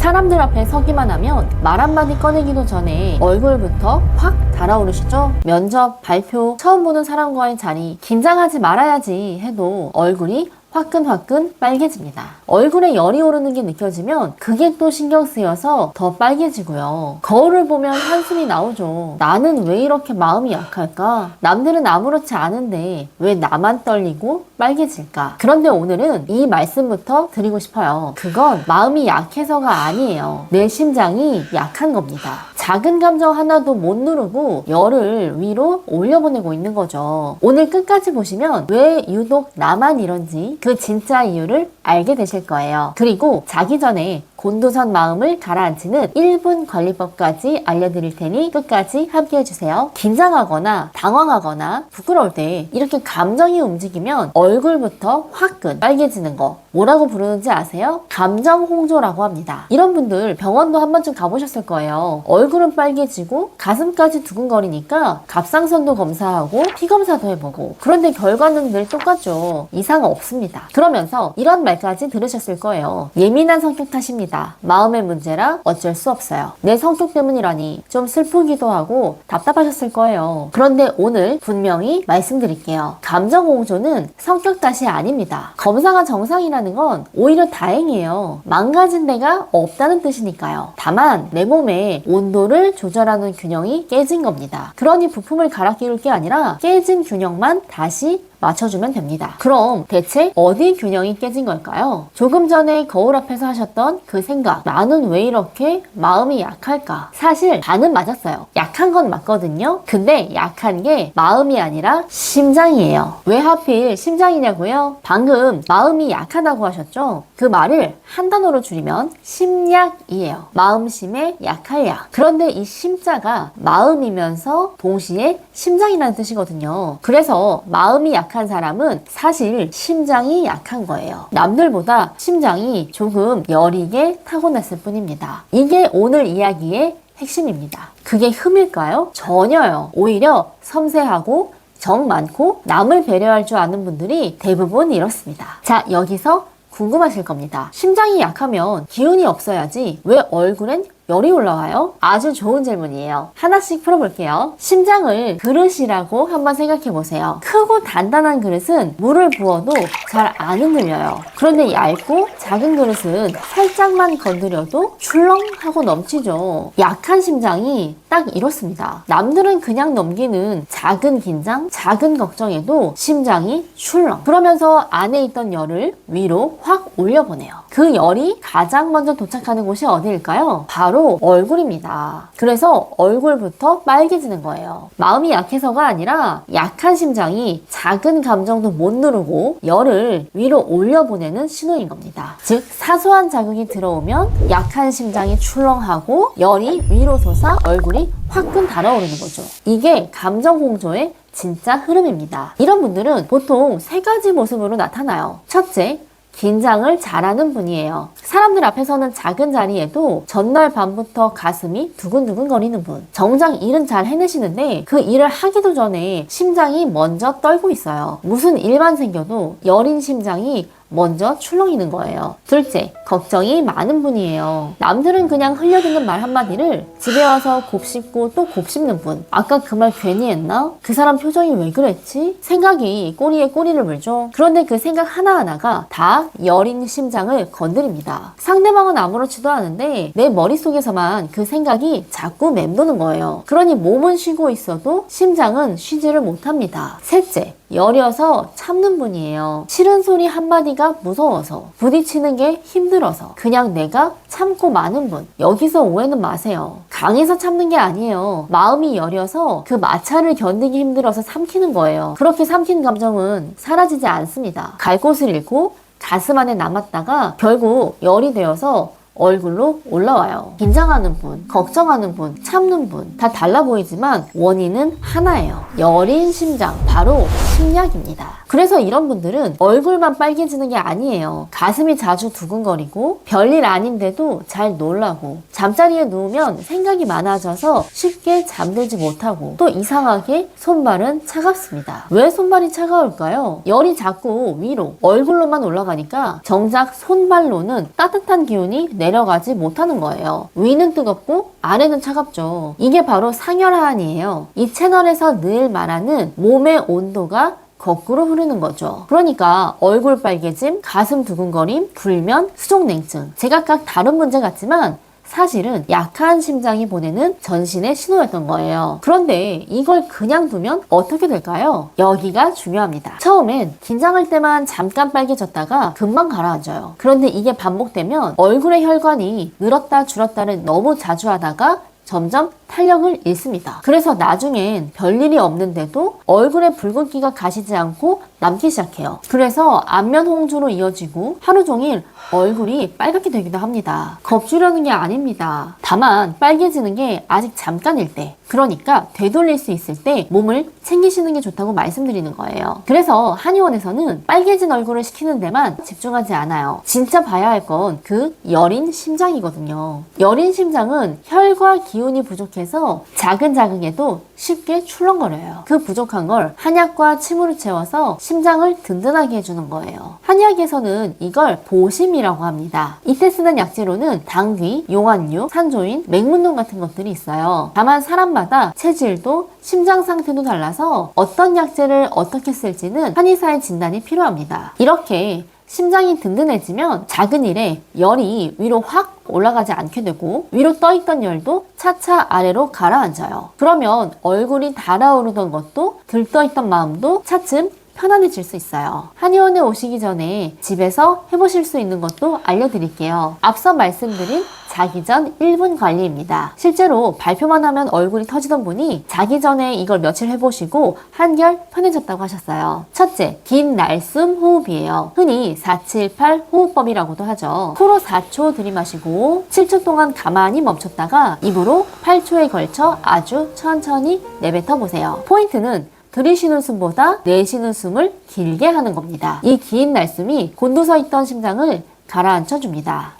사람들 앞에 서기만 하면 말 한마디 꺼내기도 전에 얼굴부터 확 달아오르시죠? 면접, 발표, 처음 보는 사람과의 자리, 긴장하지 말아야지 해도 얼굴이 화끈화끈 빨개집니다. 얼굴에 열이 오르는 게 느껴지면 그게 또 신경 쓰여서 더 빨개지고요. 거울을 보면 한숨이 나오죠. 나는 왜 이렇게 마음이 약할까? 남들은 아무렇지 않은데 왜 나만 떨리고 빨개질까? 그런데 오늘은 이 말씀부터 드리고 싶어요. 그건 마음이 약해서가 아니에요. 내 심장이 약한 겁니다. 작은 감정 하나도 못 누르고 열을 위로 올려보내고 있는 거죠. 오늘 끝까지 보시면 왜 유독 나만 이런지 그 진짜 이유를 알게 되실 거예요. 그리고 자기 전에 곤두선 마음을 가라앉히는 1분 관리법까지 알려드릴 테니 끝까지 함께 해주세요. 긴장하거나 당황하거나 부끄러울 때 이렇게 감정이 움직이면 얼굴부터 화끈 빨개지는 거 뭐라고 부르는지 아세요? 감정 홍조라고 합니다. 이런 분들 병원도 한 번쯤 가보셨을 거예요. 얼굴은 빨개지고 가슴까지 두근거리니까 갑상선도 검사하고 피 검사도 해보고 그런데 결과는 늘 똑같죠. 이상 없습니다. 그러면서 이런 말까지 들으셨을 거예요. 예민한 성격 탓입니다. 마음의 문제라 어쩔 수 없어요. 내 성격 때문이라니 좀 슬프기도 하고 답답하셨을 거예요. 그런데 오늘 분명히 말씀드릴게요. 감정 홍조는 성격 탓이 아닙니다. 검사가 정상이라는 건 오히려 다행이에요. 망가진 데가 없다는 뜻이니까요. 다만 내 몸의 온도를 조절하는 균형이 깨진 겁니다. 그러니 부품을 갈아 끼울 게 아니라 깨진 균형만 다시 맞춰주면 됩니다. 그럼 대체 어디 균형이 깨진 걸까요? 조금 전에 거울 앞에서 하셨던 그 생각, 나는 왜 이렇게 마음이 약할까? 사실 반은 맞았어요. 약한 건 맞거든요. 근데 약한 게 마음이 아니라 심장이에요. 왜 하필 심장이냐고요? 방금 마음이 약하다고 하셨죠? 그 말을 한 단어로 줄이면 심약이에요. 마음심에 약할 약. 그런데 이 심자가 마음이면서 동시에 심장이라는 뜻이거든요. 그래서 마음이 약한 사람은 사실 심장이 약한 거예요. 남들보다 심장이 조금 여리게 타고났을 뿐입니다. 이게 오늘 이야기의 핵심입니다. 그게 흠일까요? 전혀요. 오히려 섬세하고 정 많고 남을 배려할 줄 아는 분들이 대부분 이렇습니다. 자, 여기서 궁금하실 겁니다. 심장이 약하면 기운이 없어야지 왜 얼굴엔 열이 올라와요? 아주 좋은 질문이에요. 하나씩 풀어볼게요. 심장을 그릇이라고 한번 생각해보세요. 크고 단단한 그릇은 물을 부어도 잘 안 흔들려요. 그런데 얇고 작은 그릇은 살짝만 건드려도 출렁하고 넘치죠. 약한 심장이 딱 이렇습니다. 남들은 그냥 넘기는 작은 긴장, 작은 걱정에도 심장이 출렁. 그러면서 안에 있던 열을 위로 확 올려보내요. 그 열이 가장 먼저 도착하는 곳이 어디일까요? 바로 얼굴입니다. 그래서 얼굴부터 빨개지는 거예요. 마음이 약해서가 아니라 약한 심장이 작은 감정도 못 누르고 열을 위로 올려보내는 신호인 겁니다. 즉 사소한 자극이 들어오면 약한 심장이 출렁하고 열이 위로 솟아 얼굴이 화끈 달아오르는 거죠. 이게 감정 홍조의 진짜 흐름입니다. 이런 분들은 보통 세 가지 모습으로 나타나요. 첫째, 긴장을 잘하는 분이에요. 사람들 앞에서는 작은 자리에도 전날 밤부터 가슴이 두근두근 거리는 분. 정작 일은 잘 해내시는데 그 일을 하기도 전에 심장이 먼저 떨고 있어요. 무슨 일만 생겨도 여린 심장이 먼저 출렁이는 거예요. 둘째, 걱정이 많은 분이에요. 남들은 그냥 흘려듣는 말 한마디를 집에 와서 곱씹고 또 곱씹는 분. 아까 그 말 괜히 했나? 그 사람 표정이 왜 그랬지? 생각이 꼬리에 꼬리를 물죠. 그런데 그 생각 하나하나가 다 여린 심장을 건드립니다. 상대방은 아무렇지도 않은데 내 머릿속에서만 그 생각이 자꾸 맴도는 거예요. 그러니 몸은 쉬고 있어도 심장은 쉬지를 못합니다. 셋째, 여려서 참는 분이에요. 싫은 소리 한마디가 무서워서, 부딪히는 게 힘들어서 그냥 내가 참고 마는 분. 여기서 오해는 마세요. 강해서 참는 게 아니에요. 마음이 여려서 그 마찰을 견디기 힘들어서 삼키는 거예요. 그렇게 삼킨 감정은 사라지지 않습니다. 갈 곳을 잃고 가슴 안에 남았다가 결국 열이 되어서 얼굴로 올라와요. 긴장하는 분, 걱정하는 분, 참는 분 다 달라 보이지만 원인은 하나예요. 여린 심장, 바로 심약입니다. 그래서 이런 분들은 얼굴만 빨개지는 게 아니에요. 가슴이 자주 두근거리고 별일 아닌데도 잘 놀라고 잠자리에 누우면 생각이 많아져서 쉽게 잠들지 못하고 또 이상하게 손발은 차갑습니다. 왜 손발이 차가울까요? 열이 자꾸 위로 얼굴로만 올라가니까 정작 손발로는 따뜻한 기운이 내 내려가지 못하는 거예요. 위는 뜨겁고 아래는 차갑죠. 이게 바로 상열하한이에요. 이 채널에서 늘 말하는 몸의 온도가 거꾸로 흐르는 거죠. 그러니까 얼굴 빨개짐, 가슴 두근거림, 불면, 수족냉증, 제각각 다른 문제 같지만 사실은 약한 심장이 보내는 전신의 신호였던 거예요. 그런데 이걸 그냥 두면 어떻게 될까요? 여기가 중요합니다. 처음엔 긴장할 때만 잠깐 빨개졌다가 금방 가라앉아요. 그런데 이게 반복되면 얼굴의 혈관이 늘었다 줄었다를 너무 자주 하다가 점점 탄력을 잃습니다. 그래서 나중엔 별일이 없는데도 얼굴에 붉은기가 가시지 않고 남기 시작해요. 그래서 안면 홍조로 이어지고 하루 종일 얼굴이 빨갛게 되기도 합니다. 겁주려는 게 아닙니다. 다만 빨개지는 게 아직 잠깐일 때, 그러니까 되돌릴 수 있을 때 몸을 챙기시는 게 좋다고 말씀드리는 거예요. 그래서 한의원에서는 빨개진 얼굴을 시키는 데만 집중하지 않아요. 진짜 봐야 할 건 그 여린 심장이거든요. 여린 심장은 혈과 기운이 부족해서 작은 자극에도 쉽게 출렁거려요. 그 부족한 걸 한약과 침으로 채워서 심장을 든든하게 해주는 거예요. 한의학에서는 이걸 보심이라고 합니다. 이때 쓰는 약재로는 당귀, 용안류, 산조인, 맹문동 같은 것들이 있어요. 다만 사람마다 체질도 심장 상태도 달라서 어떤 약재를 어떻게 쓸지는 한의사의 진단이 필요합니다. 이렇게 심장이 든든해지면 작은 일에 열이 위로 확 올라가지 않게 되고 위로 떠있던 열도 차차 아래로 가라앉아요. 그러면 얼굴이 달아오르던 것도 들떠있던 마음도 차츰 편안해질 수 있어요. 한의원에 오시기 전에 집에서 해보실 수 있는 것도 알려드릴게요. 앞서 말씀드린 자기 전 1분 관리입니다. 실제로 발표만 하면 얼굴이 터지던 분이 자기 전에 이걸 며칠 해보시고 한결 편해졌다고 하셨어요. 첫째, 긴 날숨 호흡이에요. 흔히 478 호흡법이라고도 하죠. 코로 4초 들이마시고 7초 동안 가만히 멈췄다가 입으로 8초에 걸쳐 아주 천천히 내뱉어 보세요. 포인트는 들이쉬는 숨보다 내쉬는 숨을 길게 하는 겁니다. 이 긴 날숨이 곤두서 있던 심장을 가라앉혀 줍니다.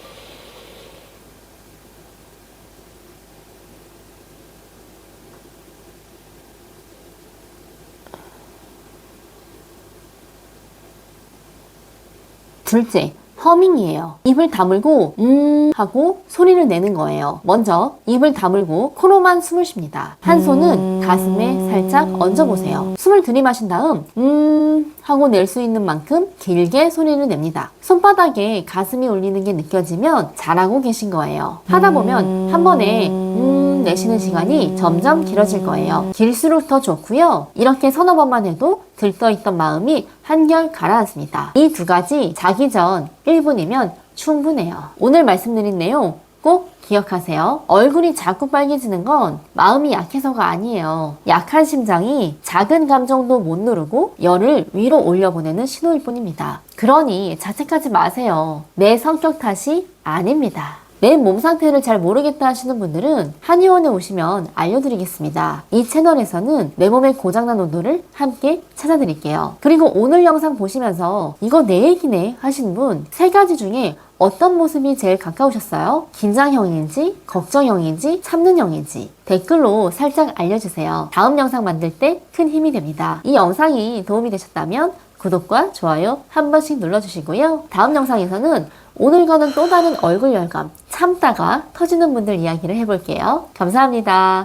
둘째, 허밍이에요. 입을 다물고 하고 소리를 내는 거예요. 먼저 입을 다물고 코로만 숨을 쉽니다. 한 손은 가슴에 살짝 얹어보세요. 숨을 들이마신 다음 하고 낼 수 있는 만큼 길게 소리를 냅니다. 손바닥에 가슴이 울리는 게 느껴지면 잘하고 계신 거예요. 하다 보면 한 번에 내쉬는 시간이 점점 길어질 거예요. 길수록 더 좋고요. 이렇게 서너 번만 해도 들떠있던 마음이 한결 가라앉습니다. 이 두 가지 자기 전 1분이면 충분해요. 오늘 말씀드린 내용 꼭 기억하세요. 얼굴이 자꾸 빨개지는 건 마음이 약해서가 아니에요. 약한 심장이 작은 감정도 못 누르고 열을 위로 올려보내는 신호일 뿐입니다. 그러니 자책하지 마세요. 내 성격 탓이 아닙니다. 내 몸 상태를 잘 모르겠다 하시는 분들은 한의원에 오시면 알려드리겠습니다. 이 채널에서는 내 몸의 고장난 온도를 함께 찾아드릴게요. 그리고 오늘 영상 보시면서 이거 내 얘기네 하시는 분 3가지 중에 어떤 모습이 제일 가까우셨어요? 긴장형인지, 걱정형인지, 참는형인지 댓글로 살짝 알려주세요. 다음 영상 만들 때 큰 힘이 됩니다. 이 영상이 도움이 되셨다면 구독과 좋아요 한 번씩 눌러주시고요. 다음 영상에서는 오늘과는 또 다른 얼굴 열감, 참다가 터지는 분들 이야기를 해볼게요. 감사합니다.